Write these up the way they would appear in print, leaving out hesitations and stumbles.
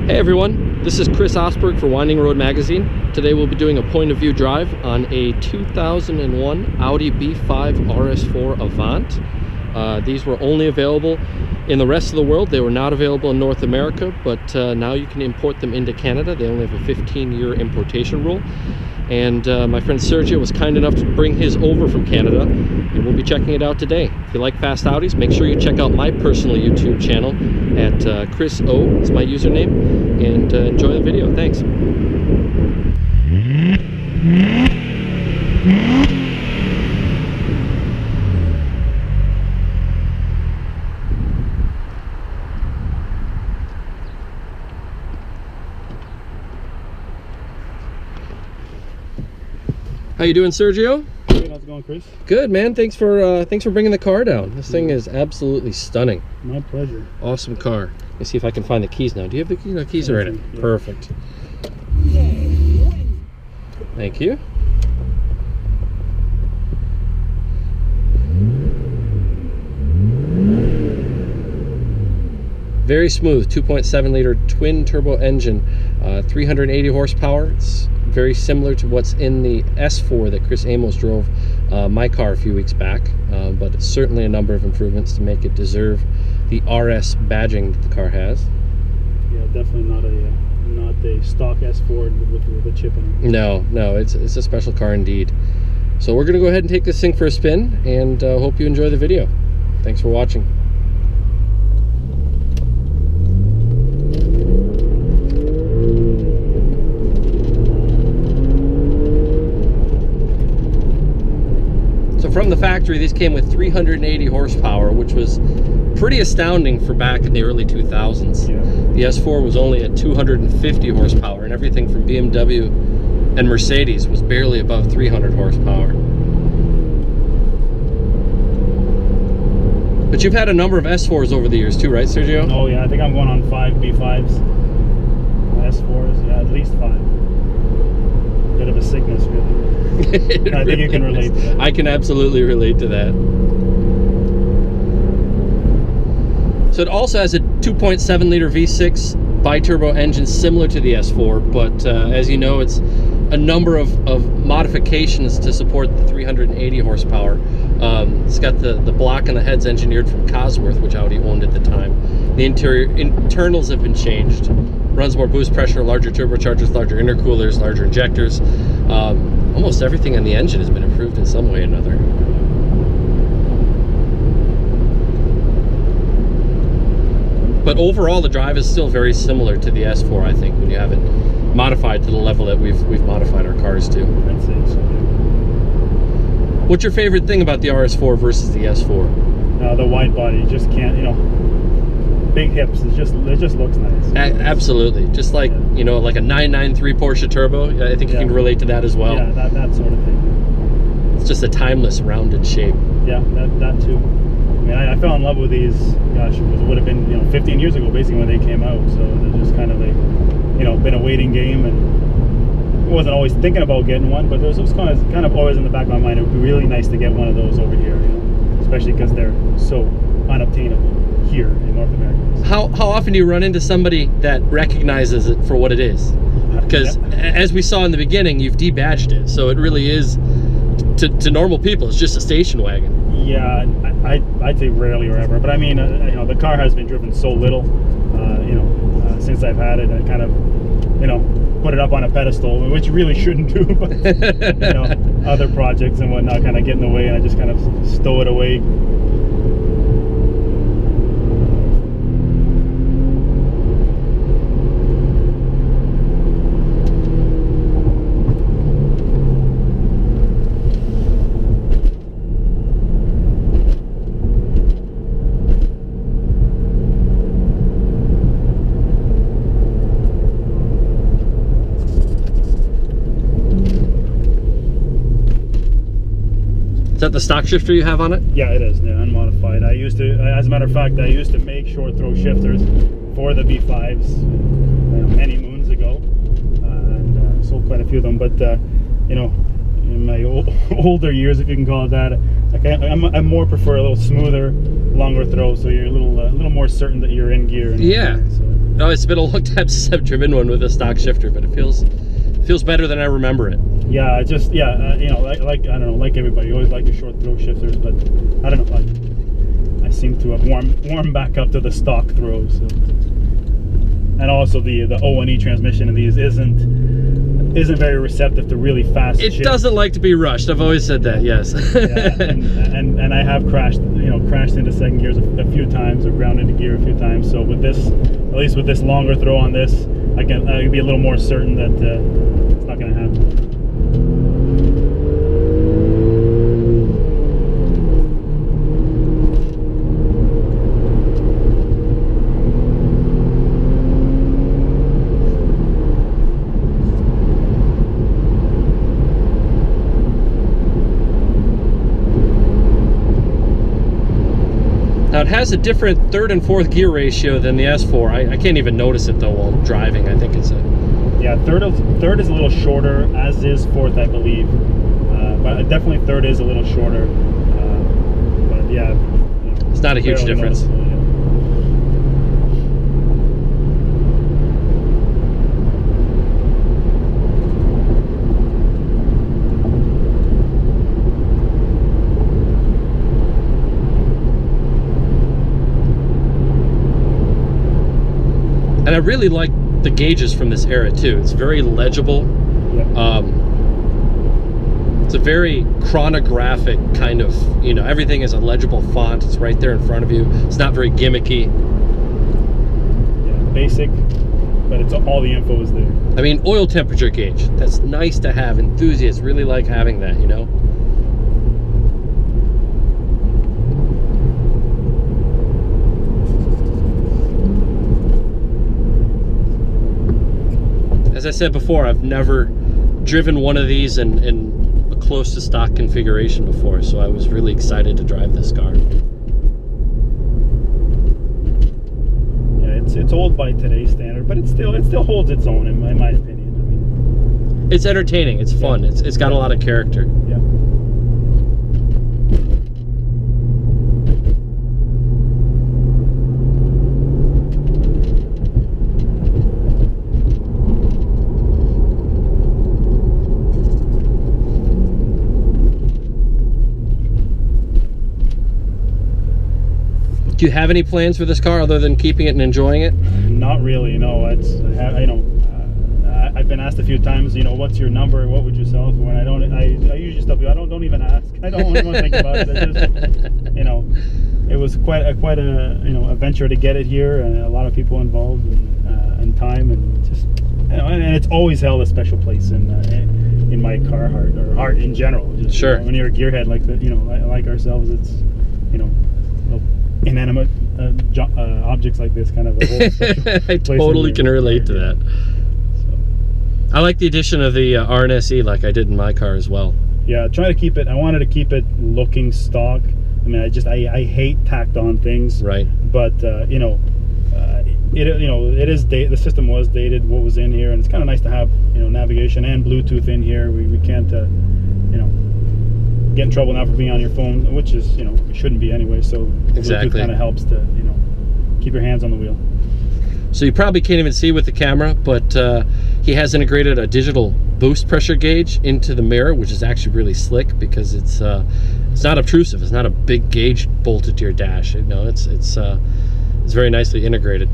Hey everyone, this is Chris Osberg for Winding Road Magazine. Today we'll be doing a point of view drive on a 2001 Audi B5 RS4 Avant. These were only available in the rest of the world. They were not available in North America, but now you can import them into Canada. They only have a 15-year importation rule. And my friend Sergio was kind enough to bring his over from Canada, and we'll be checking it out today. If you like fast Audis, make sure you check out my personal YouTube channel at Chris O is my username, and enjoy the video. Thanks. How you doing, Sergio? Good. How's it going, Chris? Good, man. Thanks for bringing the car down. This thing is absolutely stunning. My pleasure. Awesome car. Let me see if I can find the keys now. Do you have the keys? No, keys are in it. Yeah. Perfect. Thank you. Very smooth 2.7 liter twin turbo engine, 380 horsepower. It's very similar to what's in the S4 that Chris Amos drove my car a few weeks back, but it's certainly a number of improvements to make it deserve the RS badging that the car has. Yeah, definitely not a stock S4 with a chip in it. No, it's a special car indeed. So we're gonna go ahead and take this thing for a spin, and hope you enjoy the video. Thanks for watching. From the factory, these came with 380 horsepower, which was pretty astounding for back in the early 2000s. Yeah. The S4 was only at 250 horsepower, and everything from BMW and Mercedes was barely above 300 horsepower. But you've had a number of S4s over the years too, right, Sergio? Oh yeah, I think I'm going on 5 B5s. S4s, yeah, at least 5. Bit of a sickness, really. I think you can relate to that. I can absolutely relate to that. So it also has a 2.7 liter V6 bi-turbo engine similar to the S4, but as you know, it's a number of modifications to support the 380 horsepower. It's got the block and the heads engineered from Cosworth, which Audi owned at the time. The internals have been changed. Runs more boost pressure, larger turbochargers, larger intercoolers, larger injectors. Almost everything on the engine has been improved in some way or another. But overall, the drive is still very similar to the S4, I think, when you have it modified to the level that we've modified our cars to. I'd say so. What's your favorite thing about the RS4 versus the S4? The wide body, you just can't, big hips. It just looks nice. Absolutely, just like like a 993 Porsche Turbo. I think you can relate to that as well. Yeah, that sort of thing. It's just a timeless, rounded shape. Yeah, that too. I mean, I fell in love with these. Gosh, it would have been 15 years ago, basically, when they came out. So they're just kind of been a waiting game, and I wasn't always thinking about getting one, but there was kind of always in the back of my mind. It would be really nice to get one of those over here, especially because they're so unobtainable here in North America. How often do you run into somebody that recognizes it for what it is? Because as we saw in the beginning, you've debadged it, so it really is to normal people. It's just a station wagon. Yeah, I'd say rarely or ever. But I mean, the car has been driven so little, since I've had it. I kind of, put it up on a pedestal, which you really shouldn't do. But other projects and whatnot kind of get in the way, and I just kind of stow it away. Is that the stock shifter you have on it? Yeah, it is. Yeah, unmodified. I used to, as a matter of fact, I used to make short throw shifters for the B5s many moons ago, and sold quite a few of them. But in my older years, if you can call it that, I more prefer a little smoother, longer throw, so you're a little more certain that you're in gear. Yeah. Oh, it's been a long time since I've driven one with a stock shifter, but it feels better than I remember it. Yeah, just you know, like I don't know, like everybody, you always like the short throw shifters, but I don't know, I seem to have warmed back up to the stock throws. So. And also the O&E transmission in these isn't very receptive to really fast It shifts. doesn't like to be rushed. I've always said that. Yes. Yeah, and I have crashed into second gears a few times, or ground into gear a few times. So with this, at least with this longer throw on this, I can be a little more certain that it's not going to happen. Now it has a different third and fourth gear ratio than the S4. I can't even notice it though while driving. I think it's a... Yeah, third is a little shorter, as is fourth, I believe. But definitely third is a little shorter. But yeah. It's not a huge difference. Yeah. And I really like the gauges from this era too. It's very legible. Yeah. It's a very chronographic kind of, you know, everything is a legible font. It's right there in front of you. It's not very gimmicky. Yeah, basic, but it's all the info is there. I mean, oil temperature gauge. That's nice to have. Enthusiasts really like having that, you know? As I said before, I've never driven one of these in a close to stock configuration before, so I was really excited to drive this car. Yeah, it's old by today's standard, but it still holds its own in my opinion. I mean, it's entertaining. It's fun. Yeah. It's got a lot of character. Yeah. Do you have any plans for this car other than keeping it and enjoying it? Not really, no. It's I've been asked a few times, you know, what's your number? What would you sell for? And I usually tell people, don't even ask. I don't want to think about it. It's just, you know, it was quite a a venture to get it here, and a lot of people involved, and time, and just, you know, and it's always held a special place in my car heart, or heart in general. Just, sure. You know, when you're a gearhead like that, you know, like ourselves, it's, you know, inanimate objects like this kind of a whole special I totally can relate to that. I like the addition of the RNSE like I did in my car as well. Yeah, try to keep it. I wanted to keep it looking stock. I mean, I hate tacked on things. Right. But you know, it is the system was dated. What was in here, and it's kind of nice to have, you know, navigation and Bluetooth in here. We can't you know, get in trouble now for being on your phone, which is, you know, it shouldn't be anyway. So exactly. Bluetooth kind of helps to, you know, keep your hands on the wheel. So you probably can't even see with the camera, but he has integrated a digital boost pressure gauge into the mirror, which is actually really slick because it's not obtrusive. It's not a big gauge bolted to your dash. You know, it's very nicely integrated.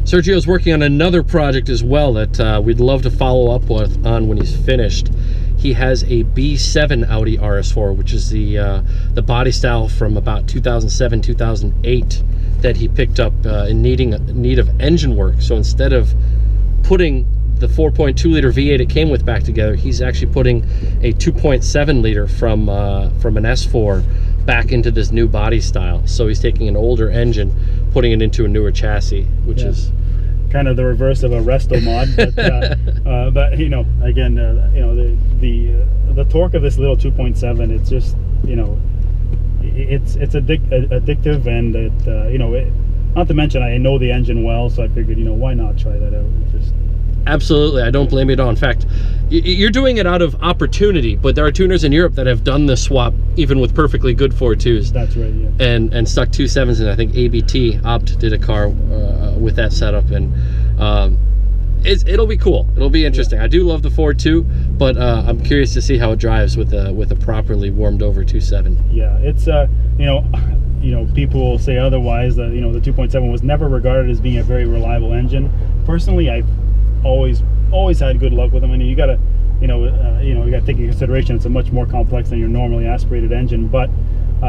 Sergio's working on another project as well that we'd love to follow up on when he's finished. He has a B7 Audi RS4, which is the body style from about 2007, 2008 that he picked up in need of engine work. So instead of putting the 4.2 liter V8 it came with back together, he's actually putting a 2.7 liter from an S4 back into this new body style. So he's taking an older engine, putting it into a newer chassis, which is kind of the reverse of a resto mod. But you know, again, you know, the torque of this little 2.7, it's just, you know, it's addictive, and it you know, not to mention I know the engine well, so I figured, you know, why not try that out? Just absolutely, I don't blame you at all. In fact, you're doing it out of opportunity, but there are tuners in Europe that have done this swap even with perfectly good 4.2s. That's right, yeah. And stuck 2.7s, and I think ABT Opt did a car with that setup, and it'll be cool. It'll be interesting. I do love the 4.2, but I'm curious to see how it drives with a properly warmed over 2.7. Yeah, it's people will say otherwise. That the 2.7 was never regarded as being a very reliable engine. Personally, I've always had good luck with them. I mean, you gotta you gotta take into consideration it's a much more complex than your normally aspirated engine. But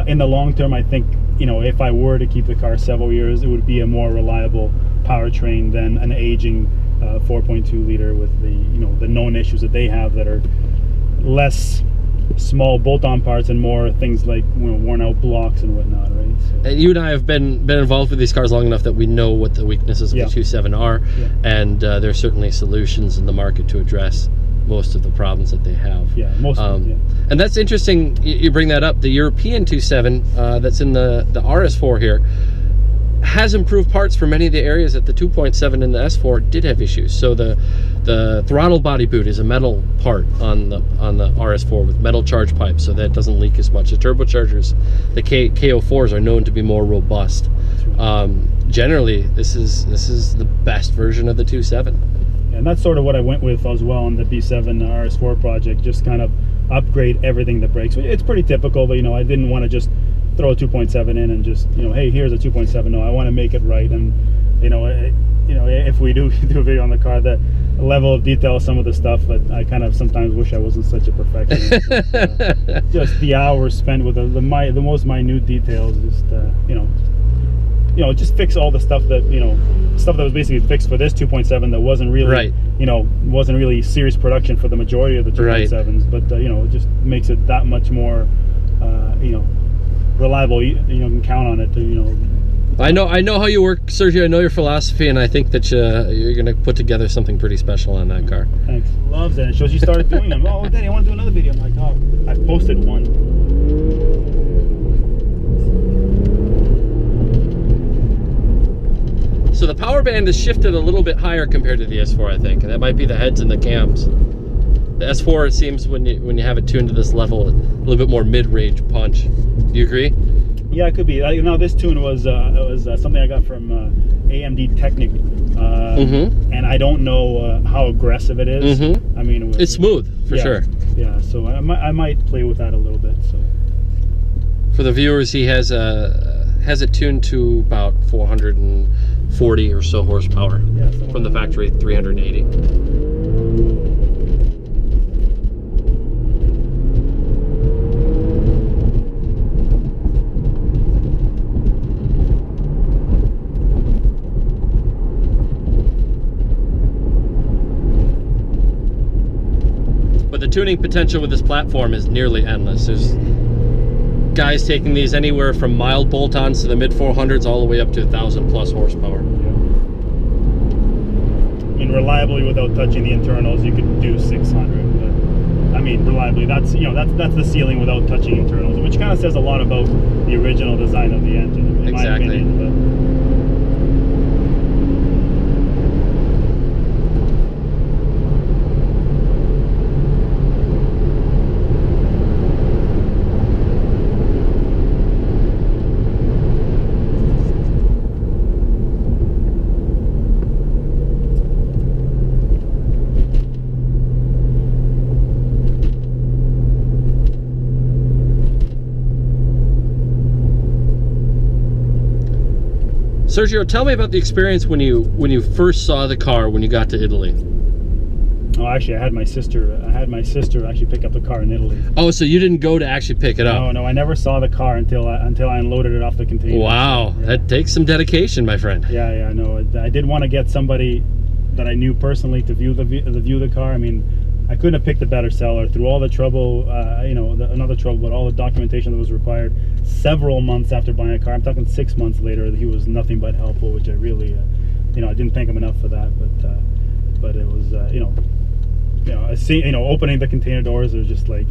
in the long term, I think if I were to keep the car several years, it would be a more reliable powertrain than an aging 4.2 liter with the known issues that they have that are less small bolt-on parts and more things like worn out blocks and whatnot, right? So. And you and I have been involved with these cars long enough that we know what the weaknesses of the 2.7 are, and there's certainly solutions in the market to address most of the problems that they have. Yeah, most of them, yeah. And that's interesting you bring that up. The European 2.7 that's in the RS4 here has improved parts for many of the areas that the 2.7 and the S4 did have issues. So the throttle body boot is a metal part on the RS4 with metal charge pipes, so that it doesn't leak as much. The turbochargers, the KO4s, are known to be more robust. Generally, this is the best version of the 2.7. And that's sort of what I went with as well on the B7 RS4 project, just kind of upgrade everything that breaks. It's pretty typical, but I didn't want to just throw a 2.7 in and just hey, here's a 2.7. No, I want to make it right. And if we do a video on the car, the level of detail, some of the stuff, but I kind of sometimes wish I wasn't such a perfectionist. Just the hours spent with the most minute details, just fix all the stuff that stuff that was basically fixed for this 2.7 that wasn't really wasn't really serious production for the majority of the 2.7s, but it just makes it that much more reliable. You can count on it to I know how you work, Sergio. I know your philosophy, and I think that you're going to put together something pretty special on that car. Thanks. Loves it. It shows you started doing them. Oh, Daddy, I want to do another video. I'm like, oh, I've posted one. So the power band is shifted a little bit higher compared to the S4, I think, and that might be the heads and the cams. The S4, it seems, when you have it tuned to this level, a little bit more mid-range punch. Do you agree? Yeah, it could be. This tune was something I got from AMD Technic, and I don't know how aggressive it is. I mean, it's smooth for sure. Yeah, so I might play with that a little bit. So for the viewers, he has it tuned to about 440 or so horsepower from the factory 380. The tuning potential with this platform is nearly endless. There's guys taking these anywhere from mild bolt-ons to the mid 400s all the way up to 1,000 plus horsepower. I mean, reliably without touching the internals, you could do 600. But I mean, reliably, that's that's the ceiling without touching internals, which kind of says a lot about the original design of the engine, in my opinion. But, Sergio, tell me about the experience when you first saw the car when you got to Italy. Oh, actually, I had my sister actually pick up the car in Italy. Oh, so you didn't go to actually pick it up? No, I never saw the car until I unloaded it off the container. Wow, that takes some dedication, my friend. Yeah, I know. I did want to get somebody that I knew personally to view the car. I mean, I couldn't have picked a better seller through all the trouble, another trouble, but all the documentation that was required. Several months after buying a car, I'm talking 6 months later, he was nothing but helpful, which I really, I didn't thank him enough for that. But it was, I see, opening the container doors, it was just like,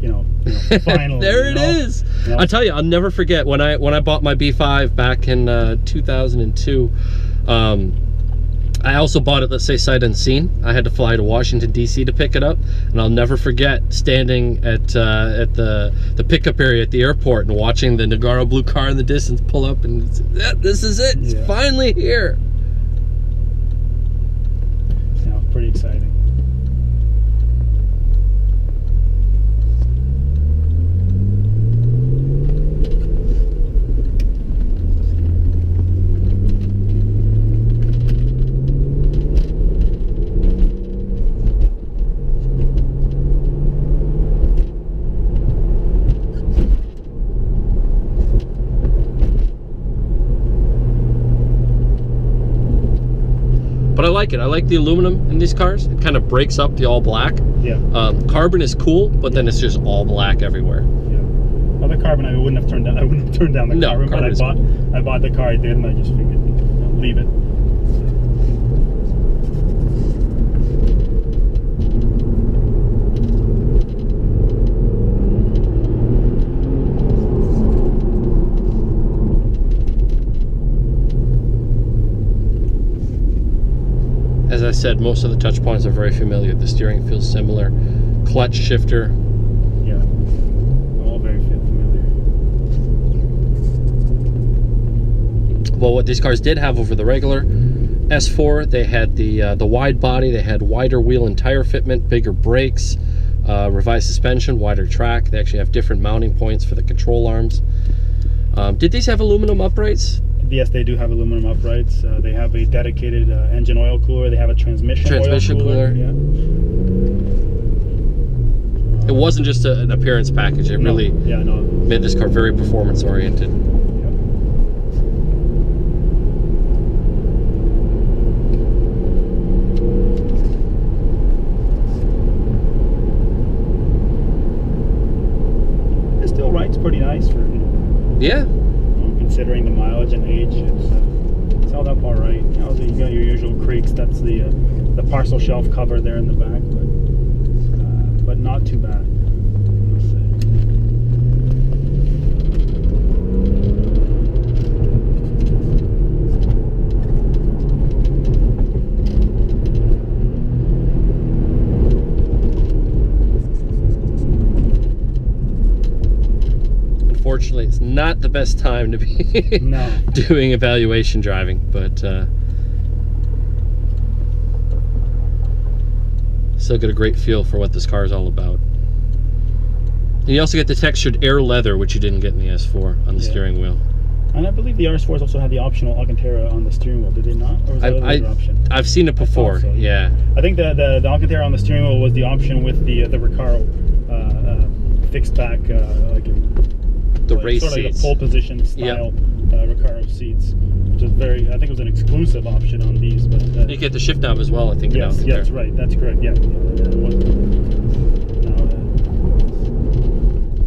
finally. There it is. I'll tell you, I'll never forget when I bought my B5 back in 2002. I also bought it, let's say, sight unseen. I had to fly to Washington, D.C. to pick it up, and I'll never forget standing at the pickup area at the airport and watching the Nagaro blue car in the distance pull up, and this is it. It's finally here. Yeah, pretty exciting. But I like it. I like the aluminum in these cars. It kind of breaks up the all black. Yeah. Carbon is cool, but then it's just all black everywhere. Yeah. Well, the carbon I wouldn't have turned down. I wouldn't have turned down the carbon, but I bought the car. I did, and I just figured, leave it. As I said, most of the touch points are very familiar. The steering feels similar. Clutch, shifter. Yeah, all very familiar. Well, what these cars did have over the regular S4, they had the wide body, they had wider wheel and tire fitment, bigger brakes, revised suspension, wider track. They actually have different mounting points for the control arms. Did these have aluminum uprights? Yes, they do have aluminum uprights. They have a dedicated engine oil cooler. They have a transmission oil cooler. Yeah. It wasn't just an appearance package. It really made this car very performance oriented. It still rides pretty nice for considering the mileage and age. It's held up all right. You got your usual creaks. That's the parcel shelf cover there in the back, but not too bad. Unfortunately, it's not the best time to be doing evaluation driving, but still get a great feel for what this car is all about. And you also get the textured air leather, which you didn't get in the S4 on the steering wheel. And I believe the RS4s also had the optional Alcantara on the steering wheel, did they not? Or was that another option? I've seen it before, so, yeah. I think the Alcantara on the steering wheel was the option with the Recaro fixed back, the race sort of seats. Like the pole position style Recaro seats, which is very, I think it was an exclusive option on these. But you get the shift knob as well, I think. Yes, that's right, that's correct, yeah.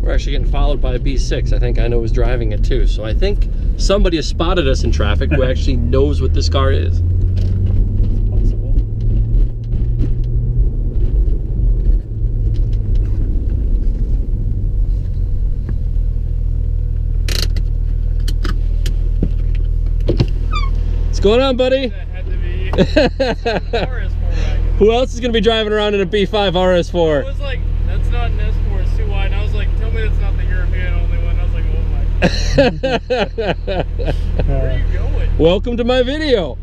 We're actually getting followed by a B6. I think I know who's driving it too. So I think somebody has spotted us in traffic who actually knows what this car is. Possible. What's going on, buddy? That had to be RS4 Who else is going to be driving around in a B5 RS4? I was like, that's not an S4, it's too wide. And I was like, tell me that's not the European only one. I was like, oh my God. Where are you going? Welcome to my video.